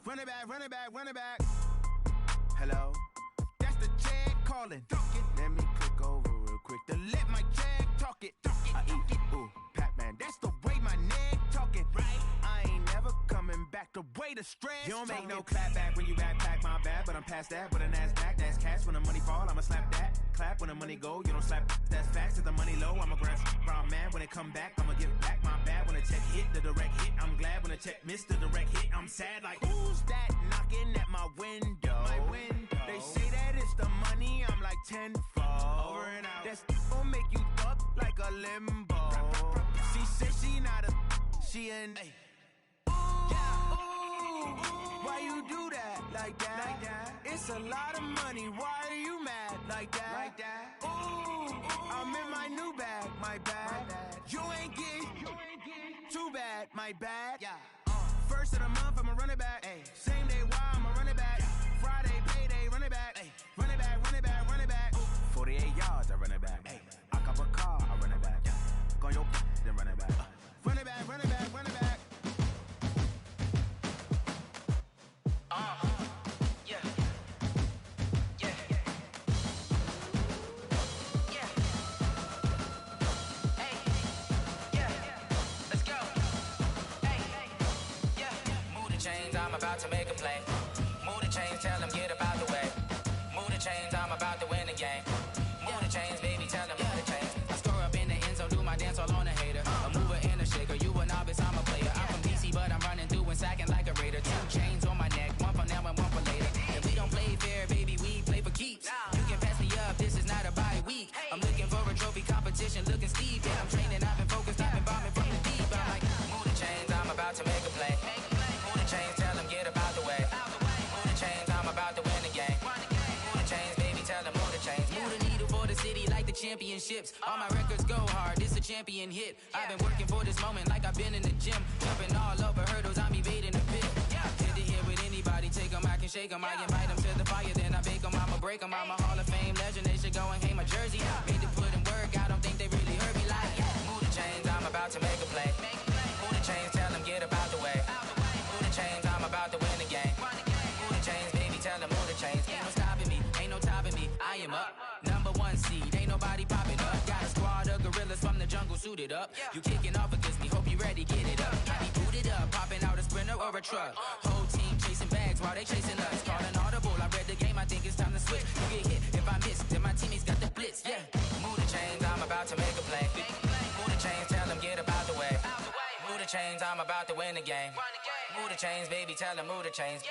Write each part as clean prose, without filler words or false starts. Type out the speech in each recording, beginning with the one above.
Run it back, run it back, run it back. Hello? That's the Jag calling. Let me click over real quick to let my Jag talk it. I eat, ooh, Pac-Man. That's the way my neck talking. Right? I ain't never coming back. The way the stress. You don't make no clap back when you backpack, my bad. But I'm past that with a NASDAQ. That's cash. When the money fall, I'ma slap that. Clap when the money go. You don't slap. That's facts. If the money low, I'ma grab brown man. When it come back, I'ma give back my bad. When the check hit, the direct hit. I'm glad when the check missed the direct hit. I'm sad like, who's that knocking at my window? My window. They say that it's the money. I'm like tenfold. Over and out. That's gon' make you fuck like a limbo. She said she not a. She an. Ay. Yeah. Ooh, why you do that like that? Like that? It's a lot of money. Why are you mad like that? Like that? Ooh, I'm in my new bag. My bad. You ain't getting too bad. My bad. Yeah. First of the month, I'ma run it back. Ay. Same day, why I'ma run it back. Friday, payday, run it back. Ay. Run it back, run it back, run it back. 48 yards, I run it back. Ay. I cop a car, I run it back. Go on your then run it back. Run it back, run it back, run it back. Yeah. Yeah. Yeah. Hey. Yeah. Let's go. Hey. Yeah. Move the chains, I'm about to make a play. Move the chains, tell them get about the way. Move the chains, I'm about to win the game. Move the chains, baby, tell them move the chains. I score up in the end zone, do my dance all on a hater. A mover and a shaker, you a novice, I'm a player. I'm from DC, but I'm running through and sacking like a raider. 2 chains on my neck, one for now and one for later. And we don't play fair, baby, we play for keeps. You can pass me up, this is not a bye week. I'm looking for a trophy competition, looking steep. Yeah, I'm training, I've been focused, I've been bombing from the deep. I'm like, move the chains, I'm about to make a play. Move the chains, tell them get about the way. Move the chains, I'm about to win the game. Move the chains, baby, tell them move the chains. Move the needle for the city like the championships. All my records go hard, this a champion hit. I've been working for this moment like I've been in the gym. Jumping all over hurdles, I'm evading the pit. Hit to hit with anybody, take them, I can shake them. I invite them to the fire, then I bake them. I'ma break them, I'm a Hall of Fame legend. They should go and hang my jersey. Made to put in work, I don't think they really heard me like, move the chains, I'm about to make a play. Move the chains, tell them get about the way. Move the chains, I'm about to win the game. Move the chains, baby, tell them move the chains. Ain't no stopping me, ain't no topping me. I am up, #1 seed, ain't nobody popping up. Got a squad of gorillas from the jungle suited up. You kicking off against me, hope you ready, get it up. I be booted up, popping out a Sprinter or a truck. Whole team chasing bags while they chasing us. Call an audible, I read the game, I think it's time to switch. You get hit, if I miss, then my teammates got the blitz, yeah. Move the chains, I'm about to make a play. Move the chains, tell them get about the way. Move the chains, I'm about to win the game. Move the chains, baby, tell them move the chains.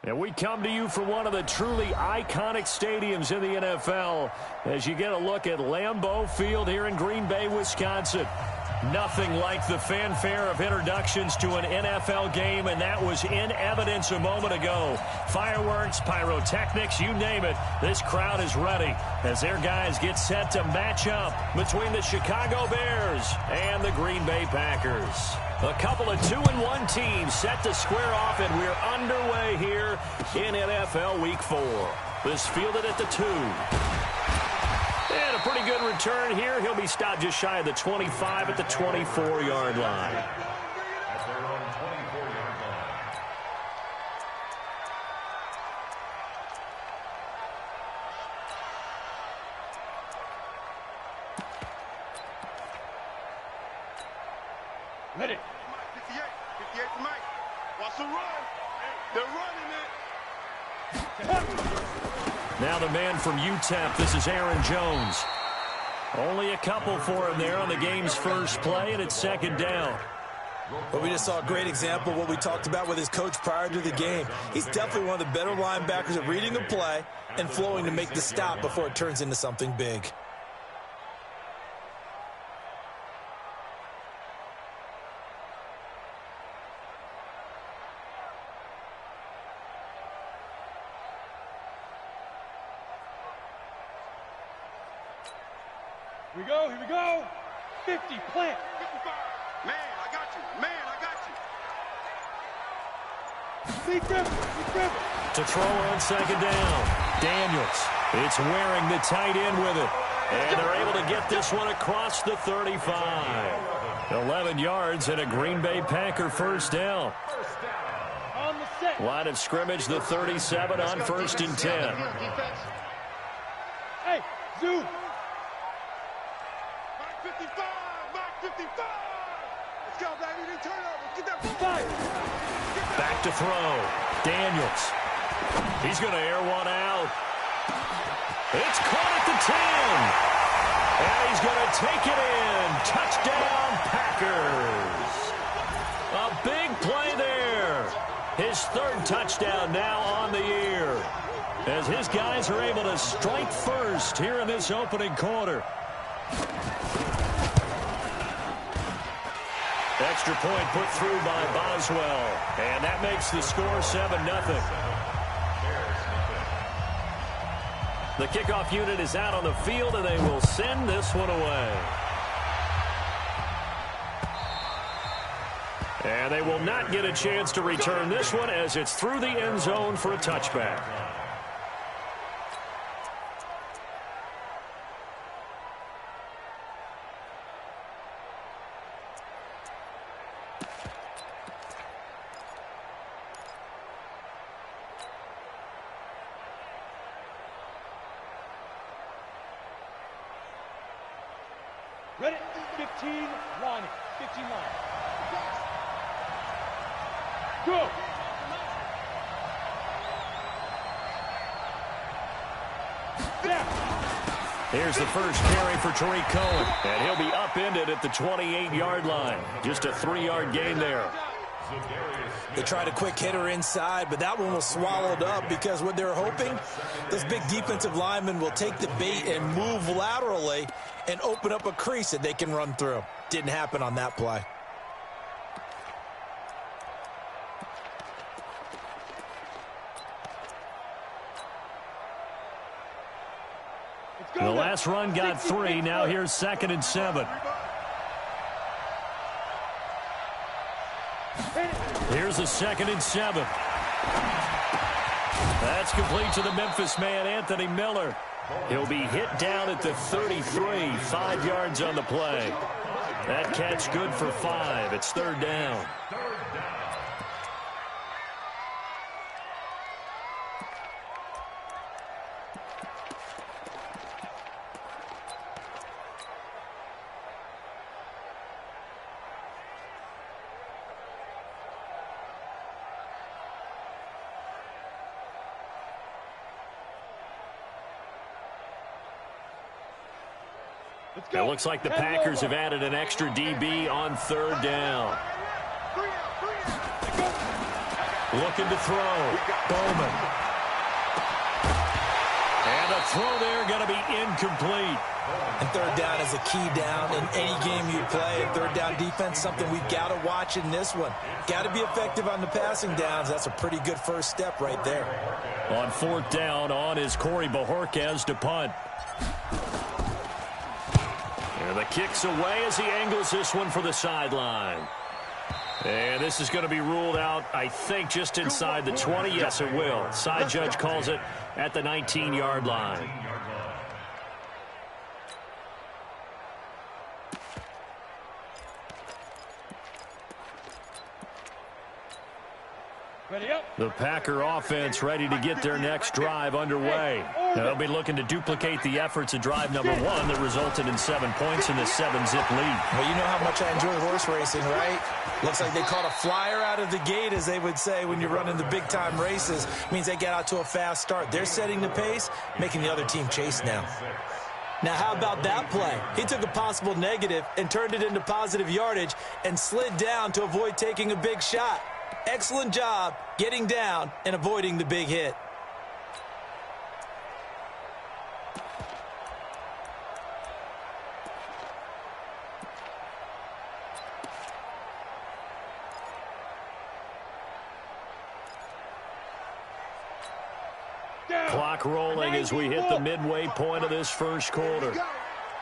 And we come to you from one of the truly iconic stadiums in the NFL as you get a look at Lambeau Field here in Green Bay, Wisconsin. Nothing like the fanfare of introductions to an NFL game, and that was in evidence a moment ago. Fireworks, pyrotechnics, you name it. This crowd is ready as their guys get set to match up between the Chicago Bears and the Green Bay Packers. A couple of 2-1 teams set to square off, and we're underway here in NFL Week 4. This fielded at the 2. And a pretty good return here. He'll be stopped just shy of the 25 at the 24-yard line. At their own 24-yard line. Ready. Mike. Watch the run. They're running it. Now the man from UTEP, this is Aaron Jones. Only a couple for him there on the game's first play, and it's second down. But we just saw a great example of what we talked about with his coach prior to the game. He's definitely one of the better linebackers at reading the play and flowing to make the stop before it turns into something big. Here we go, here we go. 50, plant. 55. Man, I got you. Man, I got you. Be driven. To throw on second down. Daniels. It's wearing the tight end with it. And they're able to get this one across the 35. 11 yards and a Green Bay Packer first down. On the set. Line of scrimmage, the 37 on first and 10. Hey, zoom. Mike 55. Mike 55. Let's go, baby. They turn over. Get that ball. Five. Back to throw. Daniels. He's going to air one out. It's caught at the 10. And he's going to take it in. Touchdown, Packers. A big play there. His third touchdown now on the year, as his guys are able to strike first here in this opening quarter. Extra point put through by Boswell, and that makes the score 7-0. The kickoff unit is out on the field, and they will send this one away. And they will not get a chance to return this one, as it's through the end zone for a touchback. Ready? 15, line it. 15 line. Go! Down. Here's the first carry for Tariq Cohen, and he'll be upended at the 28-yard line. Just a 3-yard gain there. They tried a quick hitter inside, but that one was swallowed up because what they're hoping, this big defensive lineman will take the bait and move laterally and open up a crease that they can run through. Didn't happen on that play. The last run got 3. Now here's 2nd and 7. Here's a 2nd and 7. That's complete to the Memphis man, Anthony Miller. He'll be hit down at the 33, 5 yards on the play. That catch good for 5. It's 3rd down. It looks like the Packers have added an extra DB on 3rd down. Looking to throw. Bowman. And a throw there going to be incomplete. And 3rd down is a key down in any game you play. And 3rd down defense, something we've got to watch in this one. Got to be effective on the passing downs. That's a pretty good first step right there. On 4th down, on is Corey Bojorquez to punt. And the kick's away as he angles this one for the sideline. And this is going to be ruled out, I think, just inside the 20. Yes, it will. Side judge calls it at the 19-yard line. Ready up. The Packer offense ready to get their next drive underway. They'll be looking to duplicate the efforts of drive number 1 that resulted in 7 points in the 7-zip lead. Well, you know how much I enjoy horse racing, right? Looks like they caught a flyer out of the gate, as they would say when you're running the big-time races. Means they get out to a fast start. They're setting the pace, making the other team chase now. Now, how about that play? He took a possible negative and turned it into positive yardage and slid down to avoid taking a big shot. Excellent job getting down and avoiding the big hit. Clock rolling as we hit the midway point of this first quarter. Here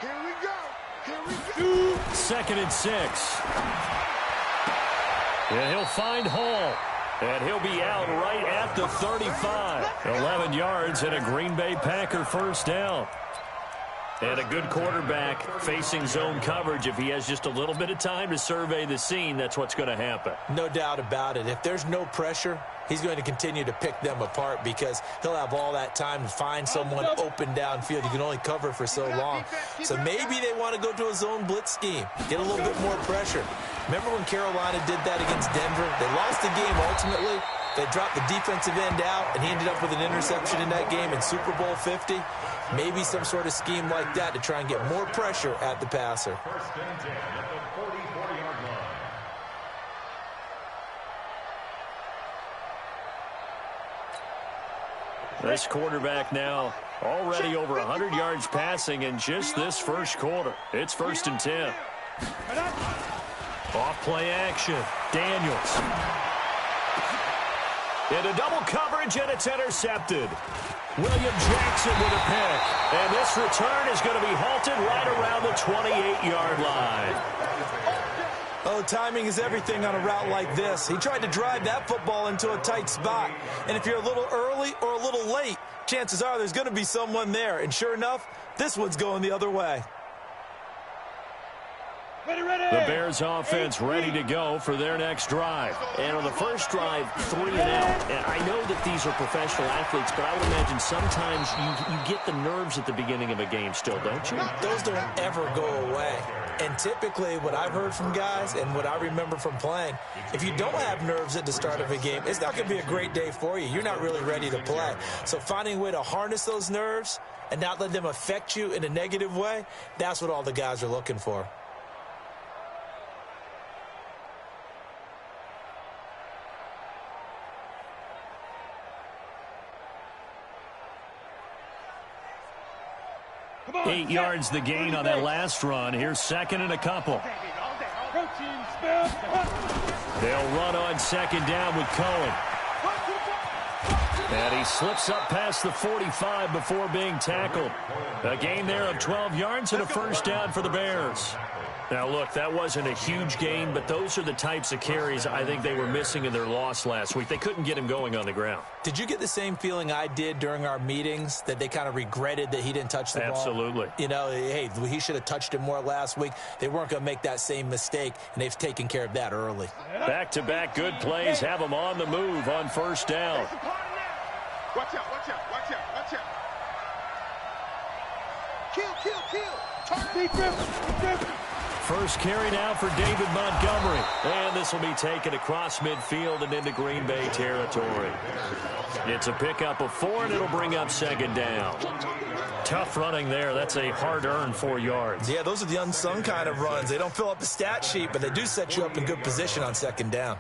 we go. Here we go. 2nd and 6. And he'll find Hall. And he'll be out right at the 35. 11 yards and a Green Bay Packer first down. And a good quarterback facing zone coverage. If he has just a little bit of time to survey the scene, that's what's going to happen. No doubt about it. If there's no pressure, he's going to continue to pick them apart because he'll have all that time to find someone open downfield. You can only cover for so long. So maybe they want to go to a zone blitz scheme, get a little bit more pressure. Remember when Carolina did that against Denver? They lost the game ultimately. They dropped the defensive end out, and he ended up with an interception in that game in Super Bowl 50. Maybe some sort of scheme like that to try and get more pressure at the passer. First and 10 at the 44-yard line. This quarterback now already over 100 yards passing in just this first quarter. It's 1st and 10. Off play action. Daniels. Into double coverage, and it's intercepted. William Jackson with a pick. And this return is going to be halted right around the 28-yard line. Oh, timing is everything on a route like this. He tried to drive that football into a tight spot. And if you're a little early or a little late, chances are there's going to be someone there. And sure enough, this one's going the other way. The Bears offense ready to go for their next drive. And on the first drive, 3 and out. And I know that these are professional athletes, but I would imagine sometimes you get the nerves at the beginning of a game still, don't you? Those don't ever go away. And typically what I've heard from guys and what I remember from playing, if you don't have nerves at the start of a game, it's not going to be a great day for you. You're not really ready to play. So finding a way to harness those nerves and not let them affect you in a negative way, that's what all the guys are looking for. On, 8 yards the gain on that last run. Here's 2nd and a couple. They'll run on 2nd down with Cohen. And he slips up past the 45 before being tackled. A gain there of 12 yards and a first down for the Bears. Now, look, that wasn't a huge gain, but those are the types of carries I think they were missing in their loss last week. They couldn't get him going on the ground. Did you get the same feeling I did during our meetings, that they kind of regretted that he didn't touch the ball? Absolutely. You know, hey, he should have touched it more last week. They weren't going to make that same mistake, and they've taken care of that early. Back-to-back good plays have them on the move on first down. Watch out, watch out, watch out, watch out. Kill. First carry now for David Montgomery. And this will be taken across midfield and into Green Bay territory. It's a pickup of 4, and it'll bring up 2nd down. Tough running there. That's a hard-earned 4 yards. Yeah, those are the unsung kind of runs. They don't fill up the stat sheet, but they do set you up in good position on 2nd down.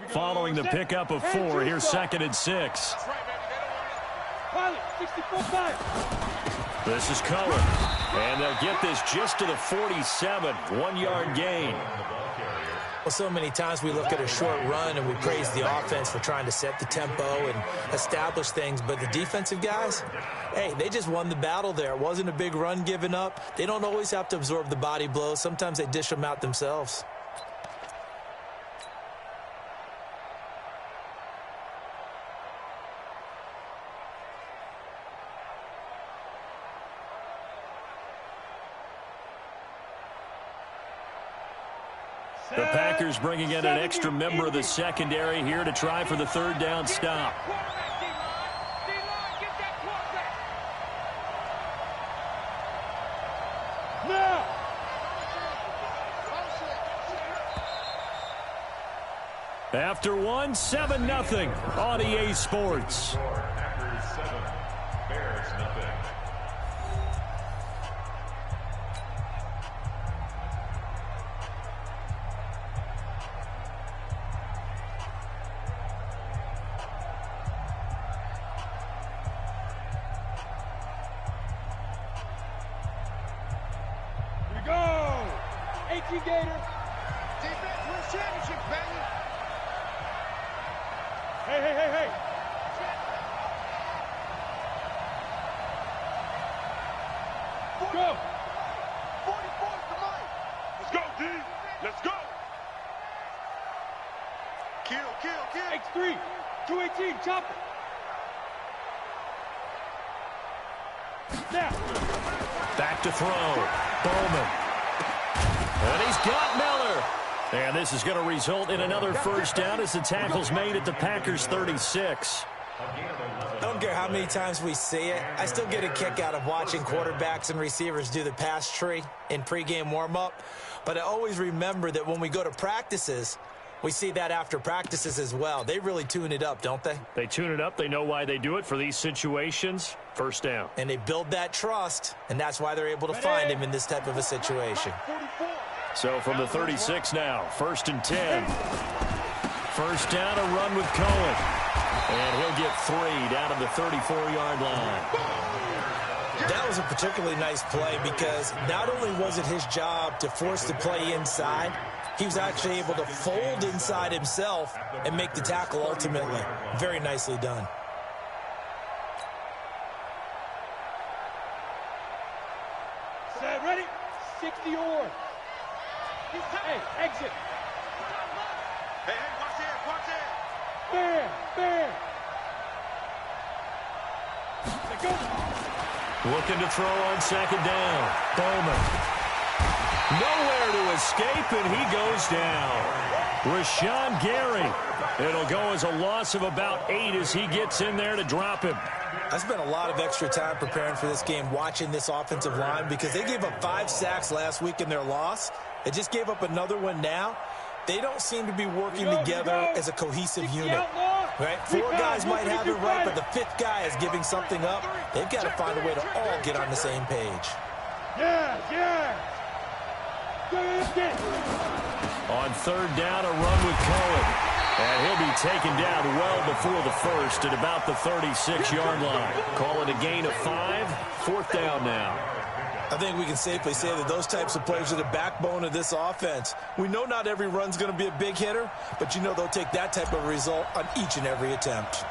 Following the pickup of 4, here's 2nd and 6. This is Cohen. And they'll get this just to the 47. 1-yard gain. Well, so many times we look at a short run and we praise the offense for trying to set the tempo and establish things, but the defensive guys, hey, they just won the battle there. It wasn't a big run given up. They don't always have to absorb the body blows. Sometimes they dish them out themselves. The Packers bringing in an extra member of the secondary here to try for the third down stop. After one, 7-0 on EA Sports. Packers 7, Bears nothing. Gator. Defense wins championship, baby. Hey. Go. 44 to Mike. Let's go, D. Let's go. Kill. X3. 218. Chop it. Now. Back to throw. Bowman. And he's got Miller. And this is going to result in another first down as the tackle's made at the Packers' 36. I don't care how many times we see it. I still get a kick out of watching quarterbacks and receivers do the pass tree in pregame warm-up. But I always remember that when we go to practices, we see that after practices as well. They really tune it up, don't they? They tune it up. They know why they do it for these situations. First down. And they build that trust, and that's why they're able to find him in this type of a situation. So from the 36 now, 1st and 10. First down, a run with Cohen. And he'll get 3 down to the 34-yard line. That was a particularly nice play because not only was it his job to force the play inside, he was actually able to fold inside himself and make the tackle ultimately. Very nicely done. Set, ready? 60 or. Hey, exit. Hey, watch it. Fair. Let go. Looking to throw on 2nd down. Bowman. Nowhere to escape, and he goes down. Rashawn Gary. It'll go as a loss of about 8 as he gets in there to drop him. I spent a lot of extra time preparing for this game watching this offensive line because they gave up 5 sacks last week in their loss. They just gave up another one now. They don't seem to be working together as a cohesive unit. Right? 4 guys might have it right, but the 5th guy is giving something up. They've got to find a way to all get on the same page. Yeah. On 3rd down, a run with Cohen. And he'll be taken down well before the first at about the 36-yard line. Call it a gain of 5. 4th down now. I think we can safely say that those types of players are the backbone of this offense. We know not every run's going to be a big hitter, but you know they'll take that type of result on each and every attempt.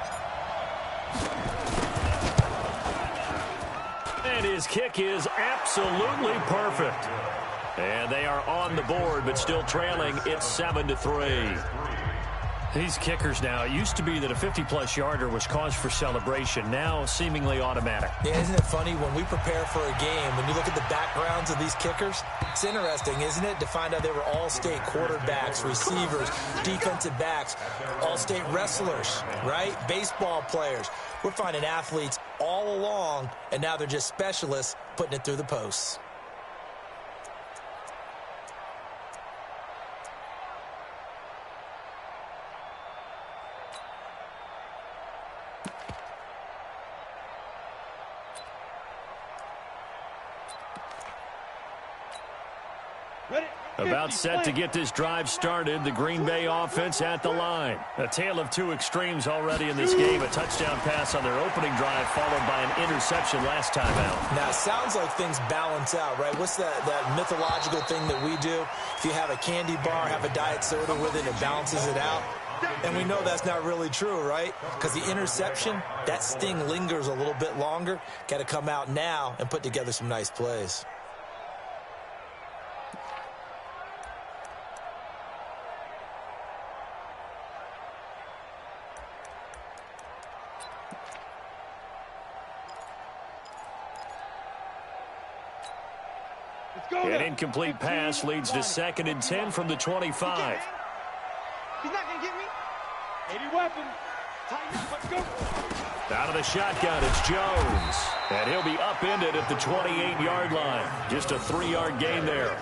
And his kick is absolutely perfect. And they are on the board, but still trailing. It's 7-3. These kickers now, it used to be that a 50-plus yarder was cause for celebration. Now, seemingly automatic. Yeah, isn't it funny when we prepare for a game, when you look at the backgrounds of these kickers, it's interesting, isn't it, to find out they were all-state quarterbacks, receivers, defensive backs, all-state wrestlers, right? Baseball players. We're finding athletes all along, and now they're just specialists putting it through the posts. Ready? About set to get this drive started. The Green Bay offense at the line. A tale of two extremes already in this game. A touchdown pass on their opening drive followed by an interception last time out. Now, it sounds like things balance out, right? What's that mythological thing that we do? If you have a candy bar, have a diet soda with it, it balances it out. And we know that's not really true, right? Because the interception, that sting lingers a little bit longer. Got to come out now and put together some nice plays. An incomplete pass leads to 2nd and 10 from the 25. He's not going to get me. 80 weapon. Tighten up. Let's go. Out of the shotgun, it's Jones. And he'll be upended at the 28-yard line. Just a 3-yard gain there.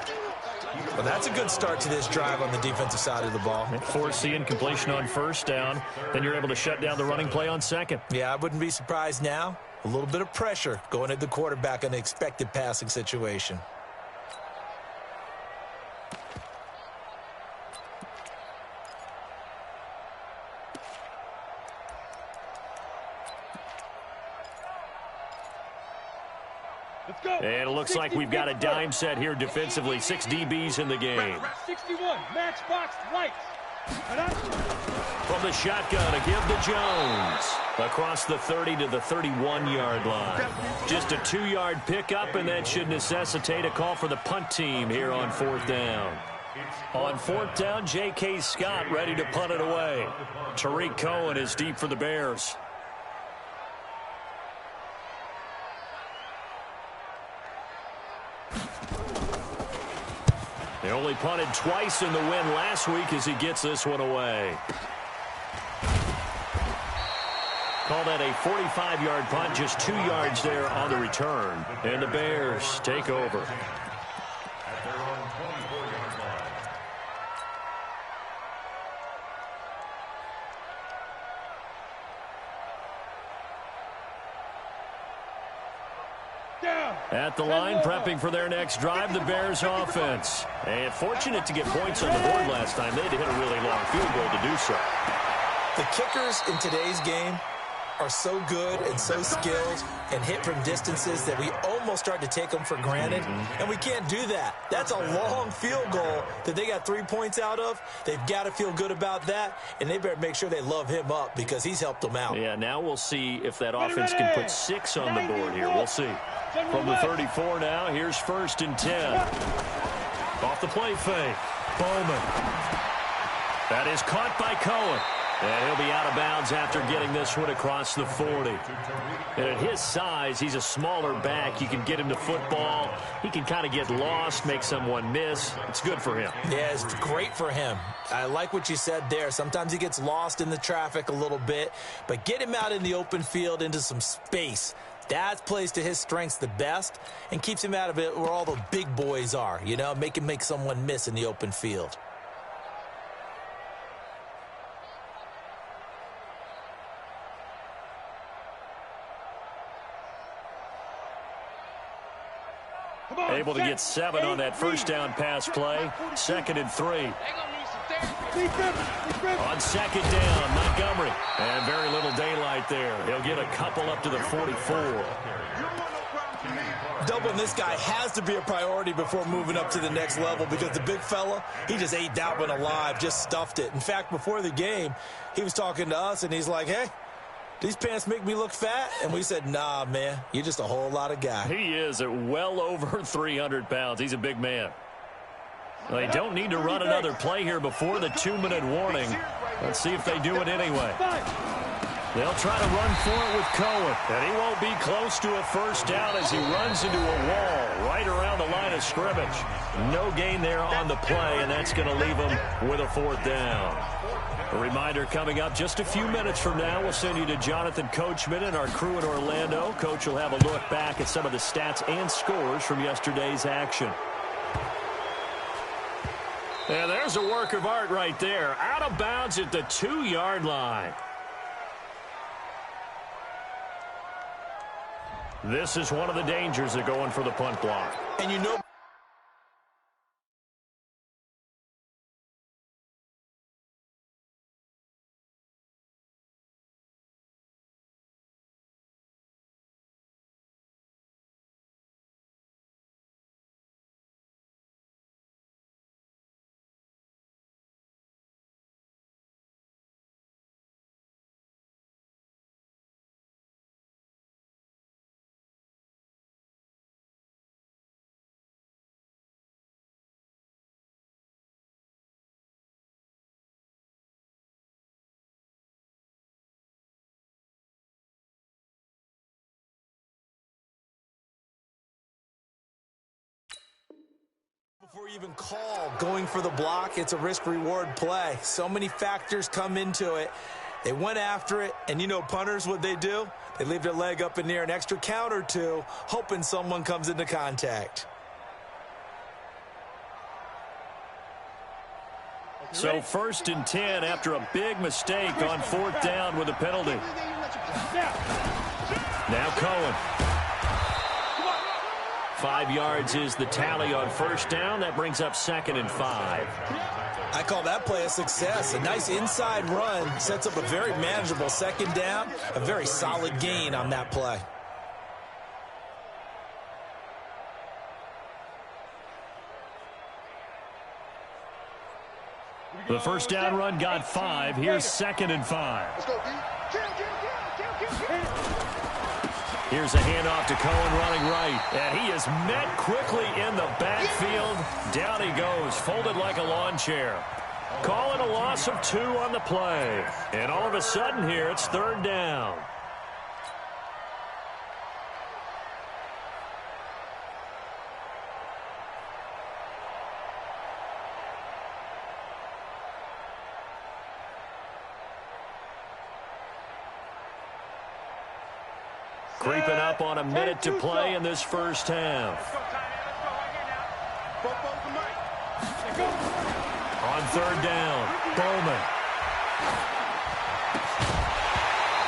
Well, that's a good start to this drive on the defensive side of the ball. Force the incompletion on 1st down. Then you're able to shut down the running play on 2nd. Yeah, I wouldn't be surprised now. A little bit of pressure going at the quarterback in an expected passing situation. And it looks like we've got a dime set here defensively. 6 DBs in the game. 61, matchbox lights. From the shotgun, a give to Jones. Across the 30 to the 31-yard line. Just a 2-yard pickup, and that should necessitate a call for the punt team here on 4th down. On 4th down, J.K. Scott ready to punt it away. Tariq Cohen is deep for the Bears. They only punted twice in the win last week as he gets this one away. Call that a 45-yard punt, just 2 yards there on the return. And the Bears take over. At their own 24-yard line. At the line, prepping for their next drive, the Bears offense. And fortunate to get points on the board last time. They had to hit a really long field goal to do so. The kickers in today's game are so good and so skilled and hit from distances that we almost start to take them for granted, and we can't do that. That's a long field goal that they got 3 points out of. They've got to feel good about that, and they better make sure they love him up because he's helped them out. Yeah, now we'll see if that offense can put 6 on the board here. We'll see. From the 34 now, here's 1st and 10. Off the play fake. Bowman. That is caught by Cohen. And he'll be out of bounds after getting this one across the 40. And at his size, he's a smaller back. You can get him to football. He can kind of get lost, make someone miss. It's good for him. Yeah, it's great for him. I like what you said there. Sometimes he gets lost in the traffic a little bit. But get him out in the open field into some space. That plays to his strengths the best and keeps him out of it where all the big boys are. You know, make him make someone miss in the open field. Able to get 7 on that 1st down pass play. 2nd and 3. On 2nd down, Montgomery. And very little daylight there. He'll get a couple up to the 44. Doubling this guy has to be a priority before moving up to the next level because the big fella, he just ate that one alive, just stuffed it. In fact, before the game, he was talking to us, and he's like, hey, these pants make me look fat? And we said, nah, man, you're just a whole lot of guy. He is at well over 300 pounds. He's a big man. They don't need to run another play here before the 2-minute warning. Let's see if they do it anyway. They'll try to run for it with Cohen. And he won't be close to a 1st down as he runs into a wall right around the line of scrimmage. No gain there on the play, and that's going to leave him with a 4th down. A reminder coming up just a few minutes from now. We'll send you to Jonathan Coachman and our crew in Orlando. Coach will have a look back at some of the stats and scores from yesterday's action. And there's a work of art right there. Out of bounds at the 2-yard line. This is one of the dangers of going for the punt block. And you know Before you even call going for the block, it's a risk-reward play. So many factors come into it. They went after it, and you know punters, what they do? They leave their leg up in the air an extra count or two, hoping someone comes into contact. So 1st and 10 after a big mistake on 4th down with a penalty. Now Cohen. 5 yards is the tally on 1st down. That brings up 2nd and 5. I call that play a success. A nice inside run sets up a very manageable 2nd down. A very solid gain on that play. The 1st down run got 5. Here's 2nd and 5. Let's go, D. Here's a handoff to Cohen running right. And he is met quickly in the backfield. Down he goes, folded like a lawn chair. Calling a loss of 2 on the play. And all of a sudden here, it's 3rd down. Creeping up on a minute to play in this 1st half. On 3rd down, Bowman.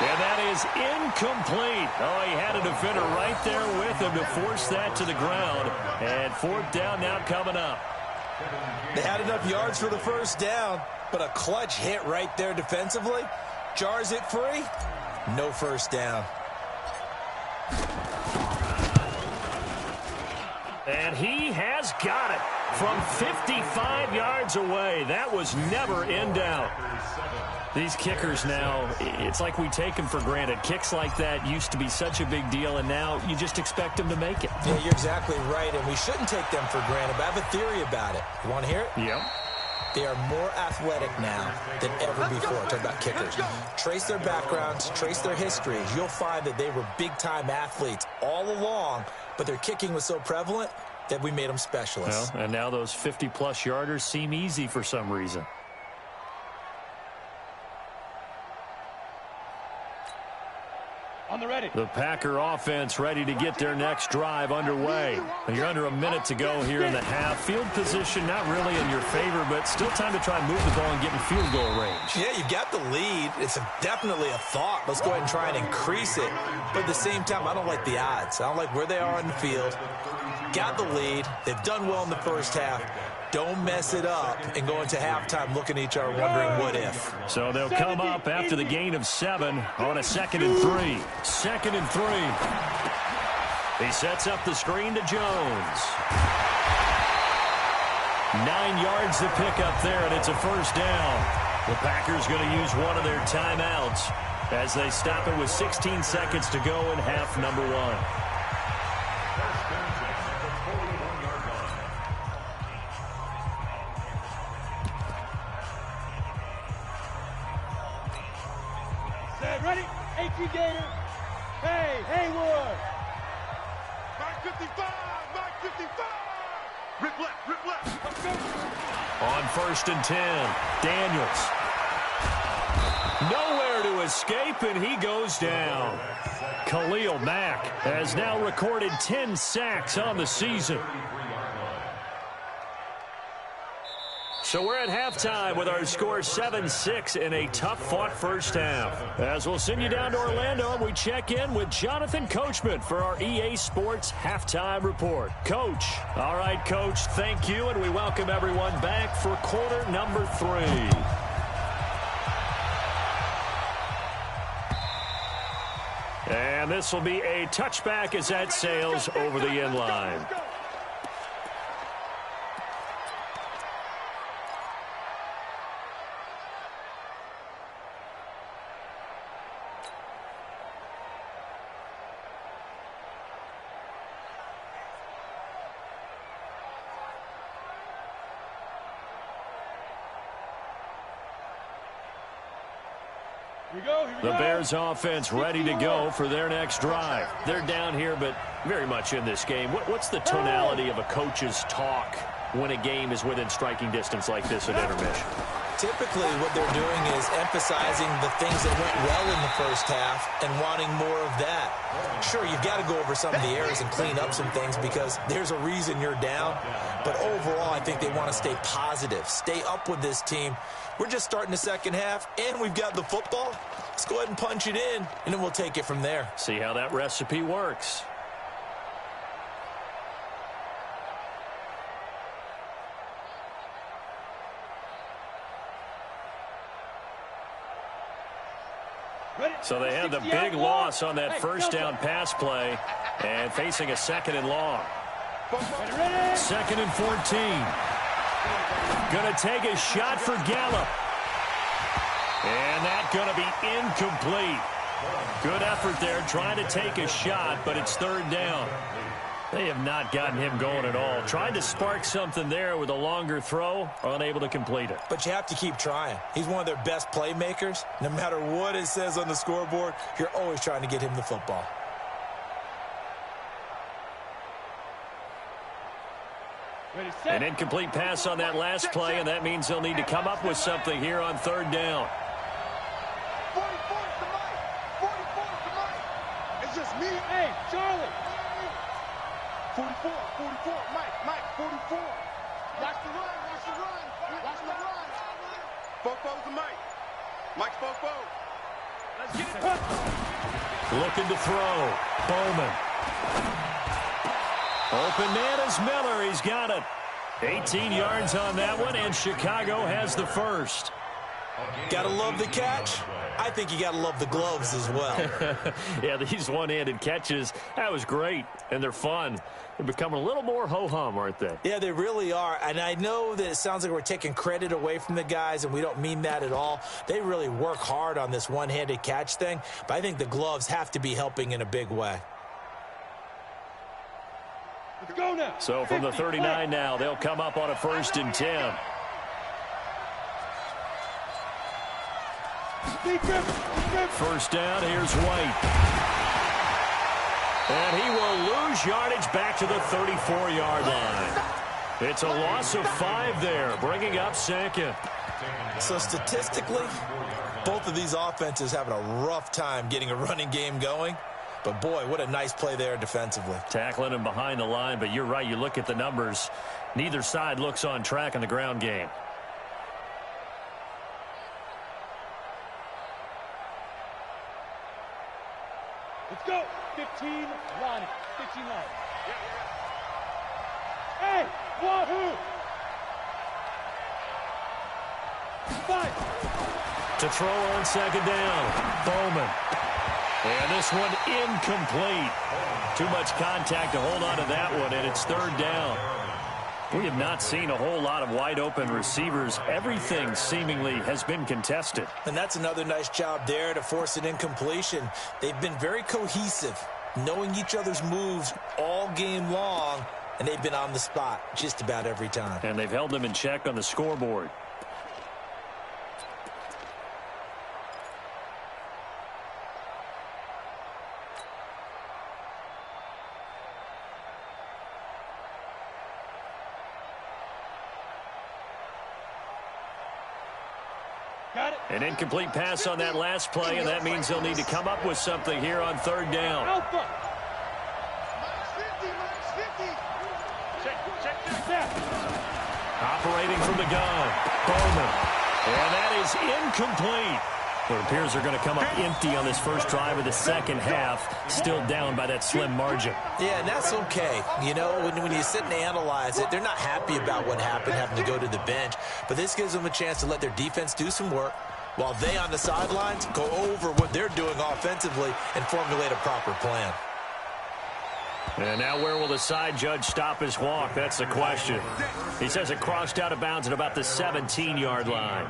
And that is incomplete. Oh, he had a defender right there with him to force that to the ground. And 4th down now coming up. They had enough yards for the 1st down, but a clutch hit right there defensively. Jars it free. No 1st down. And he has got it from 55 yards away. That was never in doubt. These kickers now, it's like we take them for granted. Kicks like that used to be such a big deal, and now you just expect them to make it. Yeah, you're exactly right, and we shouldn't take them for granted, but I have a theory about it. You want to hear it? Yep. They are more athletic now than ever before. Talk about kickers. Trace their backgrounds, trace their histories. You'll find that they were big-time athletes all along, but their kicking was so prevalent that we made them specialists. Well, and now those 50-plus yarders seem easy for some reason. On the ready. The Packer offense ready to get their next drive underway. You're under a minute to go here in the half. Field position not really in your favor, but still time to try and move the ball and get in field goal range. Yeah, you got the lead. It's definitely a thought. Let's go ahead and try and increase it. But at the same time, I don't like the odds. I don't like where they are on the field. Got the lead. They've done well in the 1st half. Don't mess it up and go into halftime looking at each other wondering what if. So they'll come up after the gain of 7 on a 2nd and 3. 2nd and 3. He sets up the screen to Jones. 9 yards to pick up there, and it's a 1st down. The Packers going to use one of their timeouts as they stop it with 16 seconds to go in half number 1. Ready? 18 Gator. Hey, Haywood. Back 55, back 55. Rip left. Let's go. On 1st and 10, Daniels. Nowhere to escape, and he goes down. Khalil Mack has now recorded 10 sacks on the season. So we're at halftime with our score 7-6 in a tough-fought 1st half. As we'll send you down to Orlando, we check in with Jonathan Coachman for our EA Sports Halftime Report. Coach. All right, Coach, thank you, and we welcome everyone back for quarter number 3. And this will be a touchback as that sails over the end line. The Bears offense ready to go for their next drive. They're down here, but very much in this game. What's the tonality of a coach's talk when a game is within striking distance like this at intermission. Typically, what they're doing is emphasizing the things that went well in the first half and wanting more of that. Sure, you've got to go over some of the errors and clean up some things because there's a reason you're down. But overall, I think they want to stay positive, stay up with this team. We're just starting the second half, and we've got the football. Let's go ahead and punch it in, and then we'll take it from there. See how that recipe works. So they had the big loss on that first down pass play and facing a second and long. Second and 14. Going to take a shot for Gallup. And that's going to be incomplete. Good effort there trying to take a shot, but it's third down. They have not gotten him going at all. Tried to spark something there with a longer throw, unable to complete it. But you have to keep trying. He's one of their best playmakers. No matter what it says on the scoreboard, you're always trying to get him the football. An incomplete pass on that last play, and that means they'll need to come up with something here on third down. 44 to Mike. 44 to Mike. It's just me. Hey, Charlie. 44, Mike, 44. Watch the run. Fofo's to Mike. Mike's Fofo. Let's get it. Looking to throw. Bowman. Open man is Miller. He's got it. 18 yards on that one, and Chicago has the first. Gotta love the catch. I think you gotta love the gloves as well. Yeah, these one-handed catches, that was great, and they're fun. They're becoming a little more ho-hum, aren't they? Yeah, they really are. And I know that it sounds like we're taking credit away from the guys, and we don't mean that at all. They really work hard on this one-handed catch thing, but I think the gloves have to be helping in a big way. Let's go now. So from the 39 now, they'll come up on a 1st and 10. First down, here's White. And he will lose yardage back to the 34-yard line. It's a loss of 5 there, bringing up second. So statistically, both of these offenses having a rough time getting a running game going. But, boy, what a nice play there defensively. Tackling him behind the line, but you're right. You look at the numbers. Neither side looks on track in the ground game. Let's go. 15 line. 15 line. Hey, wahoo! 5. To throw on second down. Bowman. And this one incomplete. Too much contact to hold on to that one, and it's third down. We have not seen a whole lot of wide-open receivers. Everything seemingly has been contested. And that's another nice job there to force an incompletion. They've been very cohesive, knowing each other's moves all game long, and they've been on the spot just about every time. And they've held them in check on the scoreboard. An incomplete pass on that last play, and that means they'll need to come up with something here on third down. Alpha. Check. Operating from the gun, Bowman. And that is incomplete. It appears they're going to come up empty on this first drive of the second half, still down by that slim margin. Yeah, and that's okay. You know, when you sit and analyze it, they're not happy about what happened, having to go to the bench. But this gives them a chance to let their defense do some work, while they on the sidelines go over what they're doing offensively and formulate a proper plan. And now where will the side judge stop his walk? That's the question. He says it crossed out of bounds at about the 17-yard line.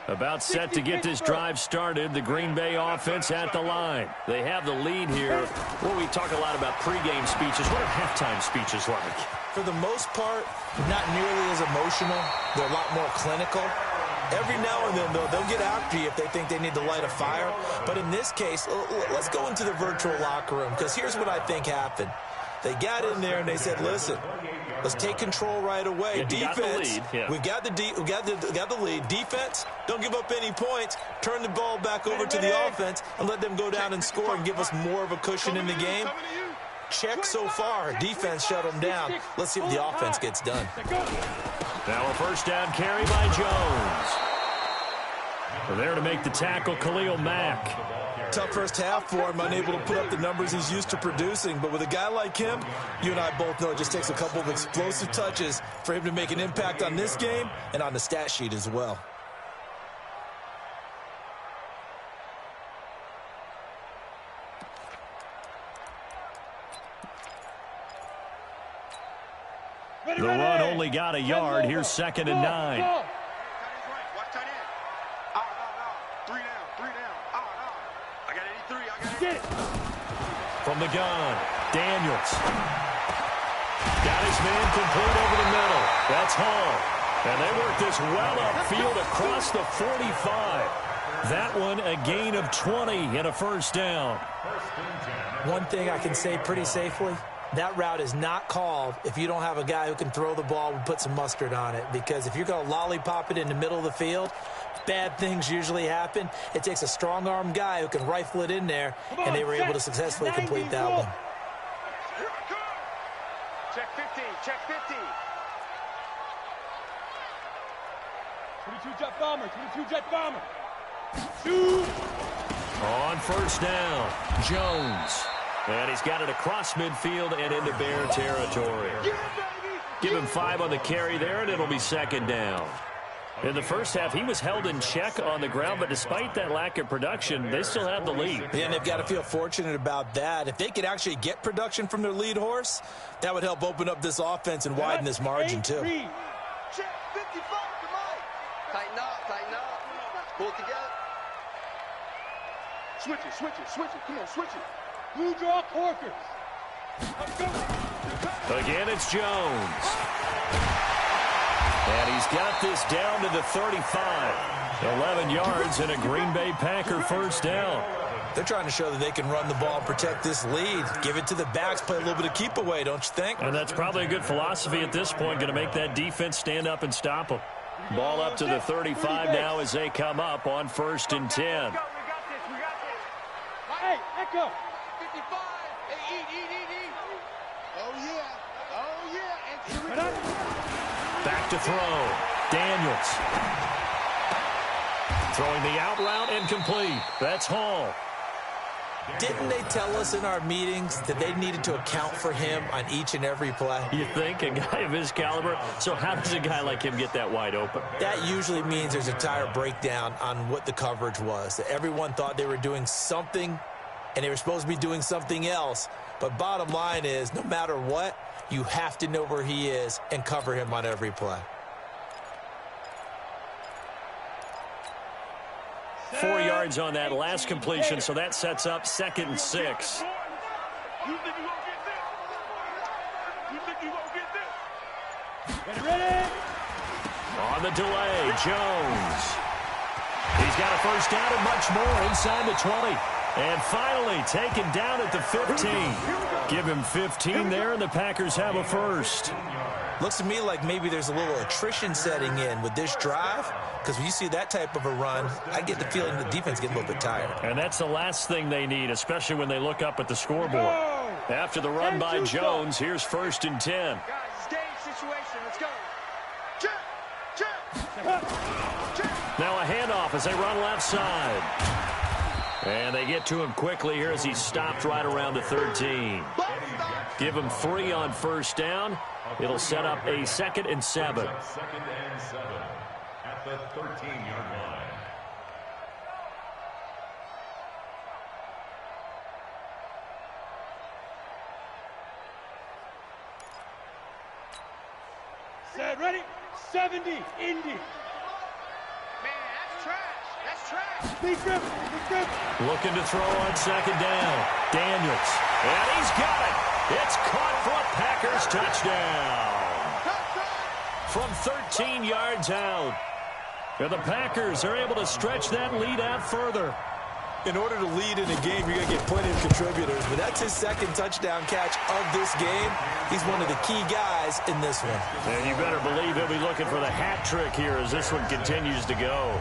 About set to get this drive started. The Green Bay offense at the line. They have the lead here. Well, we talk a lot about pregame speeches. What are halftime speeches like? For the most part, not nearly as emotional. They're a lot more clinical. Every now and then, though, they'll get after you if they think they need to light a fire. But in this case, let's go into the virtual locker room, because here's what I think happened. They got in there and they said, listen, let's take control right away. Yeah, Defense, we got the lead. Defense, don't give up any points. Turn the ball back over to the offense and let them go down and score and give us more of a cushion in the game. Check so far. Defense shut them down. Let's see if the offense gets done. Now a first down carry by Jones. There to make the tackle, Khalil Mack. Tough first half for him, unable to put up the numbers he's used to producing. But with a guy like him, you and I both know it just takes a couple of explosive touches for him to make an impact on this game and on the stat sheet as well. The run only got a yard. Here's 2nd and 9. Watch tight end. Three down. I got 83. Get it. From the gun, Daniels. Got his man complete over the middle. That's Hall. And they work this well upfield across the 45. That one a gain of 20 and a first down. One thing I can say pretty safely, that route is not called if you don't have a guy who can throw the ball and put some mustard on it. Because if you're going to lollipop it in the middle of the field, bad things usually happen. It takes a strong-arm guy who can rifle it in there, and they were able to successfully complete that one. Check 50. Check 50. 22 jet bomber. 22 jet bomber. Shoot. On first down, Jones. And he's got it across midfield and into Bear territory. Give him 5 on the carry there, and it'll be 2nd down. In the first half, he was held in check on the ground, but despite that lack of production, they still have the lead. Yeah, and they've got to feel fortunate about that. If they could actually get production from their lead horse, that would help open up this offense and widen this margin, too. Check 55 to Mike. Tighten up. Pull it together. Switch it. Come on, switch it. Blue draw Corkers. Again, it's Jones. And he's got this down to the 35. 11 yards and a Green Bay Packer first down. They're trying to show that they can run the ball and protect this lead. Give it to the backs, play a little bit of keep away, don't you think? And that's probably a good philosophy at this point, going to make that defense stand up and stop them. Ball up to the 35 now as they come up on 1st and 10. We got this. Hey, Echo. 55. Hey, eat. Oh, yeah. And here we go. Back to throw. Daniels. Throwing the out route and complete. That's Hall. Didn't they tell us in our meetings that they needed to account for him on each and every play? You think, a guy of his caliber? So how does a guy like him get that wide open? That usually means there's a tire breakdown on what the coverage was. That everyone thought they were doing something, and they were supposed to be doing something else. But bottom line is, no matter what, you have to know where he is and cover him on every play. 4 yards on that last completion, so that sets up 2nd and 6. You think you gonna get this? Ready? On the delay, Jones. He's got a first down and much more inside the 20. And finally taken down at the 15. Give him 15 there, and the Packers have a first. Looks to me like maybe there's a little attrition setting in with this drive, because when you see that type of a run, I get the feeling the defense gets a little bit tired. And that's the last thing they need, especially when they look up at the scoreboard. After the run by Jones, here's 1st and 10. Guys, it's game situation. Let's go. Check. Now a handoff as they run left side. And they get to him quickly here as he's stopped right around the 13. Give him 3 on first down. It'll set up a 2nd and 7. 2nd and 7 at the 13-yard line. Set, ready? 70, Indy. Man, that's Looking to throw on second down. Daniels. And he's got it. It's caught for a Packers touchdown. From 13 yards out. And the Packers are able to stretch that lead out further. In order to lead in a game, you're going to get plenty of contributors, but that's his second touchdown catch of this game. He's one of the key guys in this one. And you better believe he'll be looking for the hat trick here as this one continues to go.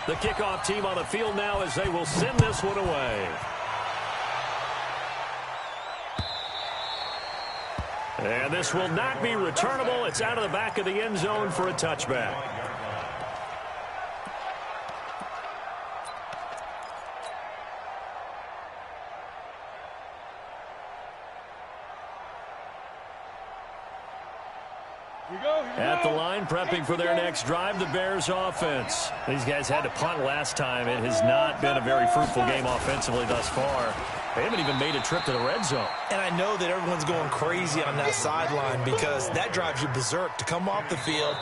The kickoff team on the field now as they will send this one away. And this will not be returnable. It's out of the back of the end zone for a touchback. At the line, prepping for their next drive, the Bears offense. These guys had to punt last time. It has not been a very fruitful game offensively thus far. They haven't even made a trip to the red zone. And I know that everyone's going crazy on that sideline because that drives you berserk to come off the field,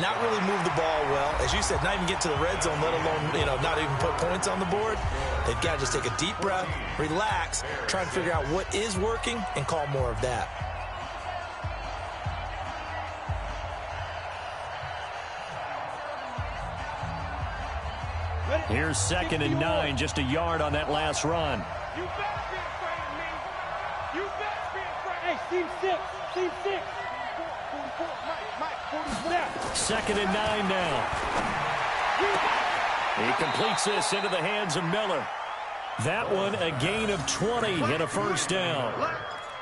not really move the ball well. As you said, not even get to the red zone, let alone, not even put points on the board. They've got to just take a deep breath, relax, try and figure out what is working and call more of that. Here's 2nd and 9, just a yard on that last run. You better be afraid of me. You better be afraid. Hey, team 6. Team 6. 44, Mike, 44. 2nd and 9 now. He completes this into the hands of Miller. That one a gain of 20 and a first down.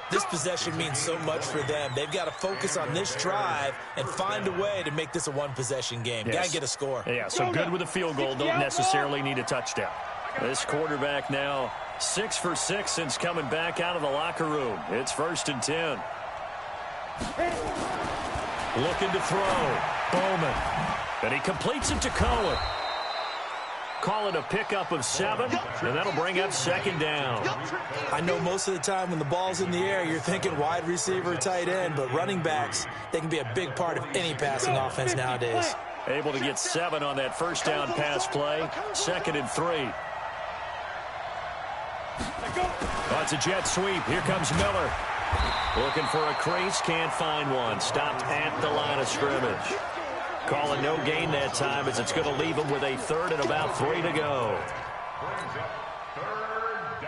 This possession means so much for them. They've got to focus on this drive and find a way to make this a one-possession game. Yes. Got to get a score. Yeah, so good with a field goal. Don't necessarily need a touchdown. This quarterback now 6 for 6 since coming back out of the locker room. It's 1st and 10. Looking to throw. Bowman. And he completes it to Cohen. Call it a pickup of 7, and that'll bring up 2nd down. I know most of the time when the ball's in the air, you're thinking wide receiver, tight end, but running backs, they can be a big part of any passing offense nowadays. Able to get 7 on that first down pass play. 2nd and 3. Oh, it's a jet sweep. Here comes Miller. Looking for a crease, can't find one. Stopped at the line of scrimmage. Calling no gain that time as it's going to leave him with a 3rd and about 3 to go. Brings up 3rd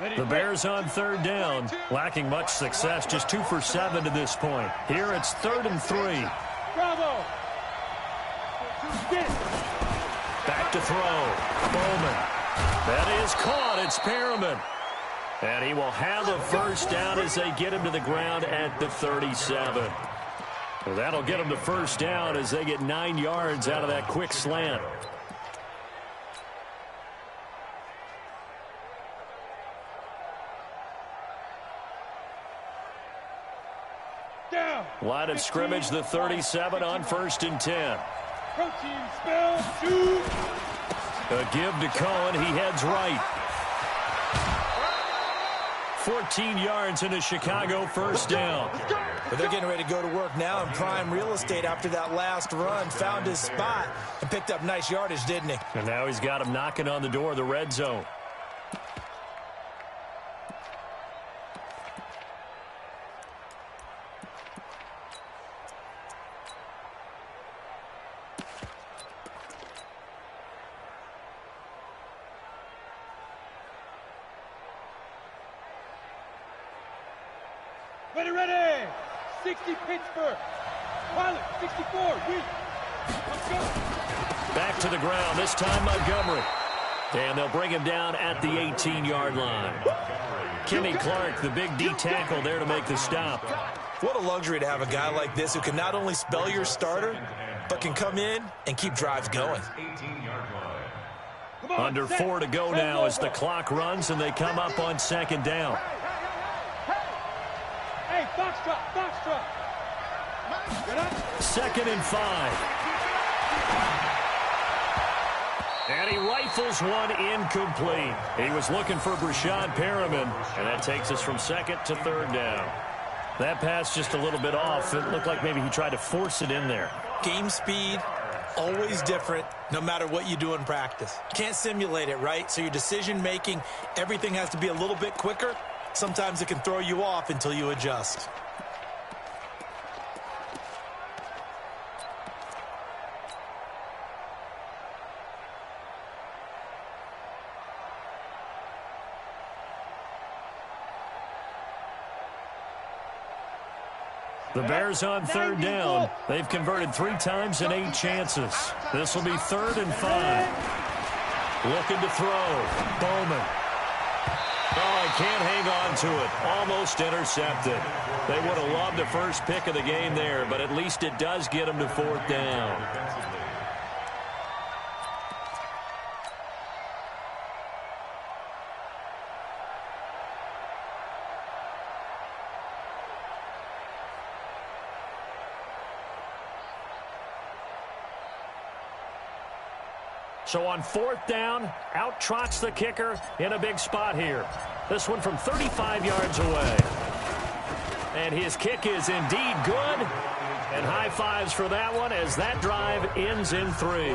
down. The Bears on 3rd down, lacking much success, just 2 for 7 to this point. Here it's 3rd and 3. Bravo. Back to throw. Bowman. That is caught. It's Perriman. And he will have a first down as they get him to the ground at the 37. Well, that'll get him to first down as they get 9 yards out of that quick slant. Line of scrimmage, the 37 on 1st and 10. Protein spell, shoot. A give to Cohen. He heads right. 14 yards into Chicago, first down. But they're getting ready to go to work now in prime real estate after that last run. Found his spot and picked up nice yardage, didn't he? And now he's got him knocking on the door of the red zone. Ready. 60 Pittsburgh. Pilot, 64. Weak. Let's go. Back to the ground, this time Montgomery. And they'll bring him down at the 18-yard line. Kenny Clark, the big D tackle there to make the stop. What a luxury to have a guy like this who can not only spell your starter, but can come in and keep drives going. 18-yard line. Under 4 to go now as the clock runs and they come up on second down. Hey, foxtrot, foxtrot. Get up. 2nd and 5. And he rifles one incomplete. He was looking for Brashad Perriman, and that takes us from 2nd to 3rd down. That pass just a little bit off. It looked like maybe he tried to force it in there. Game speed, always different, no matter what you do in practice. Can't simulate it, right? So your decision-making, everything has to be a little bit quicker. Sometimes it can throw you off until you adjust. The Bears on 3rd down. They've converted 3 times in 8 chances. This will be 3rd and 5. Looking to throw. Bowman. Oh, I can't hang on to it. Almost intercepted. They would have loved the first pick of the game there, but at least it does get them to 4th down. So on 4th down, out trots the kicker in a big spot here. This one from 35 yards away. And his kick is indeed good. And high fives for that one as that drive ends in 3.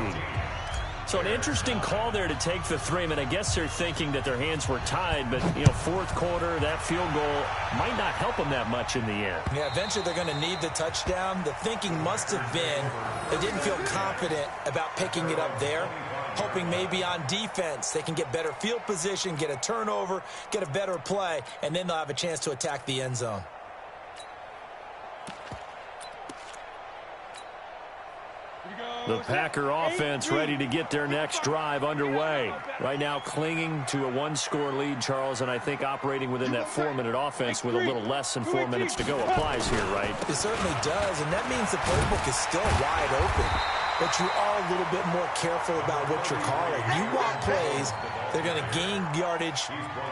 So an interesting call there to take the 3. I mean, I guess they're thinking that their hands were tied, but, you know, 4th quarter, that field goal might not help them that much in the end. Yeah, eventually they're going to need the touchdown. The thinking must have been they didn't feel confident about picking it up there, hoping maybe on defense they can get better field position, get a turnover, get a better play, and then they'll have a chance to attack the end zone. The Packer offense ready to get their next drive underway. Right now clinging to a 1-score lead, Charles, and I think operating within that 4-minute offense with a little less than 4 minutes to go applies here, right? It certainly does, and that means the playbook is still wide open. But you are a little bit more careful about what you're calling. You want plays that are going to gain yardage,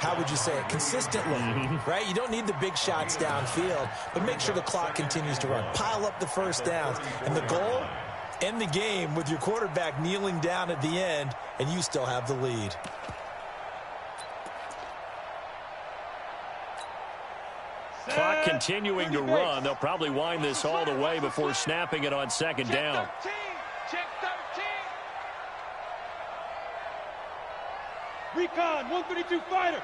how would you say it, consistently, right? You don't need the big shots downfield, but make sure the clock continues to run. Pile up the first downs. And the goal, end the game with your quarterback kneeling down at the end, and you still have the lead. Clock continuing to run. They'll probably wind this all the way before snapping it on 2nd down. Check 13. Recon, 132 fighter.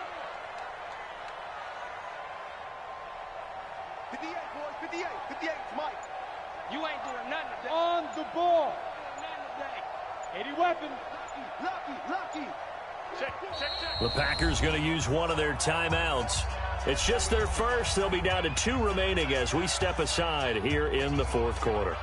58, boys, 58, 58, Mike. You ain't doing nothing today. On the ball. 80 weapon. Lucky. Check. The Packers going to use one of their timeouts. It's just their first. They'll be down to 2 remaining as we step aside here in the 4th quarter.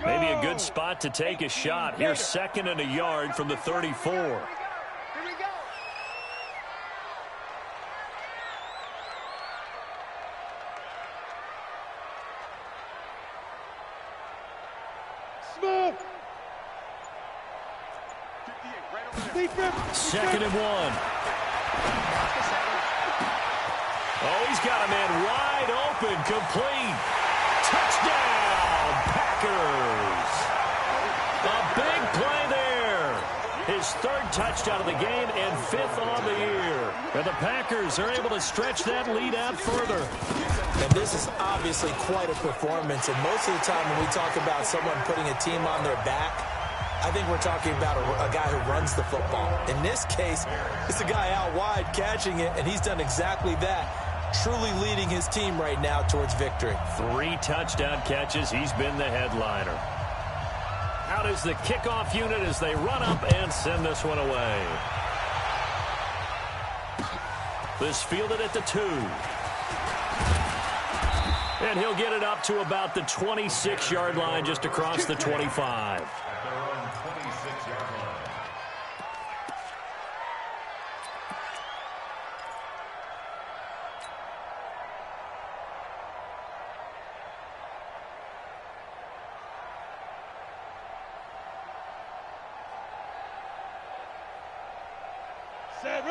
Maybe a good spot to take a shot. Here's 2nd and a yard from the 34. Here we go. Smooth. 58, right over there. Defense. 2nd and 1. Oh, he's got a man wide open, complete. Touchdown, Packers. A big play there. His 3rd touchdown of the game and 5th on the year. And the Packers are able to stretch that lead out further. And this is obviously quite a performance. And most of the time when we talk about someone putting a team on their back, I think we're talking about a guy who runs the football. In this case, it's a guy out wide catching it, and he's done exactly that. truly leading his team right now towards victory. 3 touchdown catches. He's been the headliner. Out is the kickoff unit as they run up and send this one away. This fielded at the 2. And he'll get it up to about the 26-yard line, just across the 25. At their own 26-yard line.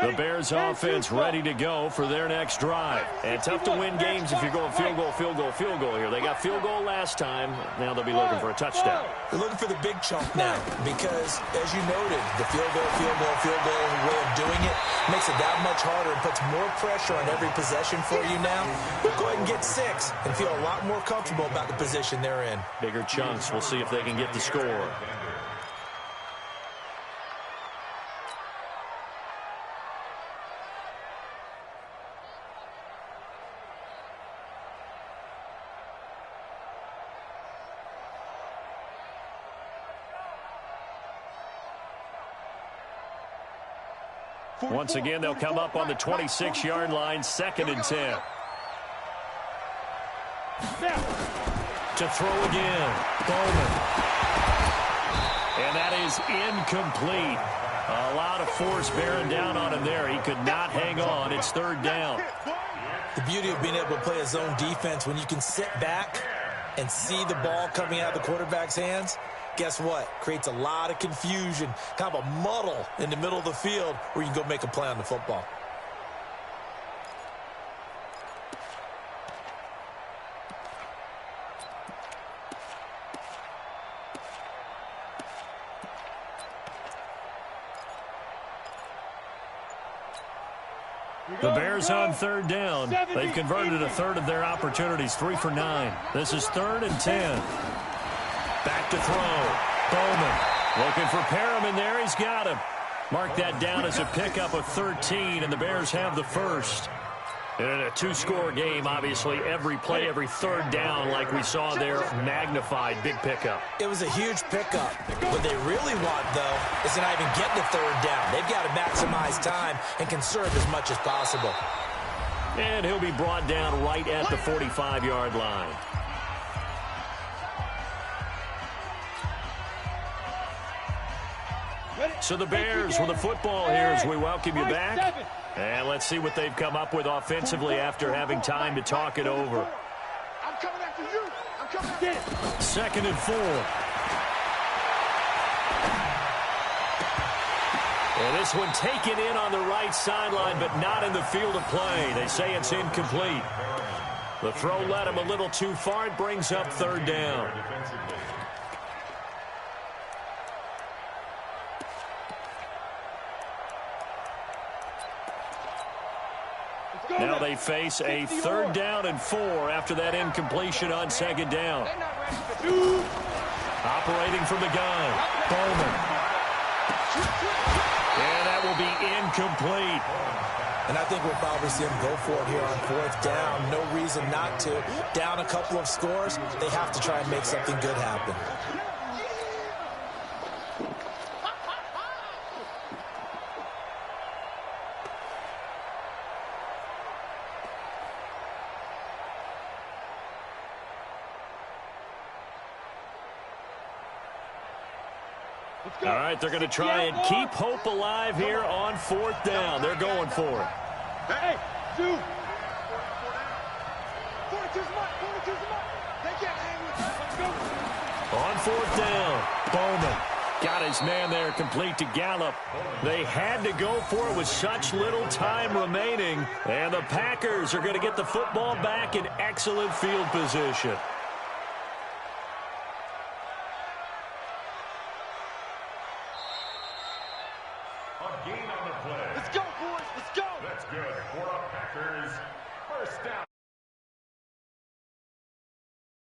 The Bears offense ready to go for their next drive. And tough to win games if you're going field goal, field goal, field goal here. They got field goal last time. Now they'll be looking for a touchdown. They're looking for the big chunk now because, as you noted, the field goal way of doing it makes it that much harder and puts more pressure on every possession for you now. Go ahead and get 6 and feel a lot more comfortable about the position they're in. Bigger chunks. We'll see if they can get the score. Once again, they'll come up on the 26-yard line, 2nd and 10. To throw again, Bowman. And that is incomplete. A lot of force bearing down on him there. He could not hang on. It's 3rd down. The beauty of being able to play a zone defense when you can sit back and see the ball coming out of the quarterback's hands, guess what? Creates a lot of confusion, kind of a muddle in the middle of the field where you can go make a play on the football. The Bears on 3rd down. They've converted a 1/3 of their opportunities, 3 for 9. This is 3rd and 10. Back to throw. Bowman looking for Perriman there. He's got him. Mark that down as a pickup of 13, and the Bears have the first. In a 2-score game, obviously, every play, every 3rd down, like we saw there, magnified. Big pickup. It was a huge pickup. What they really want, though, is to not even get the 3rd down. They've got to maximize time and conserve as much as possible. And he'll be brought down right at the 45-yard line. So the Bears with the football here as we welcome you back. And let's see what they've come up with offensively after having time to talk it over. I'm coming after you. I'm coming after you. 2nd and 4. And this one taken in on the right sideline, but not in the field of play. They say it's incomplete. The throw led him a little too far. It brings up 3rd down. Now they face a 3rd down and 4 after that incompletion on 2nd down. Operating from the gun, Bowman. And that will be incomplete. And I think we'll probably see him go for it here on 4th down. No reason not to. Down a couple of scores, they have to try and make something good happen. All right, they're going to try and keep hope alive here on 4th down. They're going for it. Hey, dude. 42's mine. 42's mine. They can't hang with us. Let's go. On 4th down, Bowman got his man there complete to Gallup. They had to go for it with such little time remaining. And the Packers are going to get the football back in excellent field position. A gain on the play. Let's go, boys. Let's go. That's good for a Packers first down.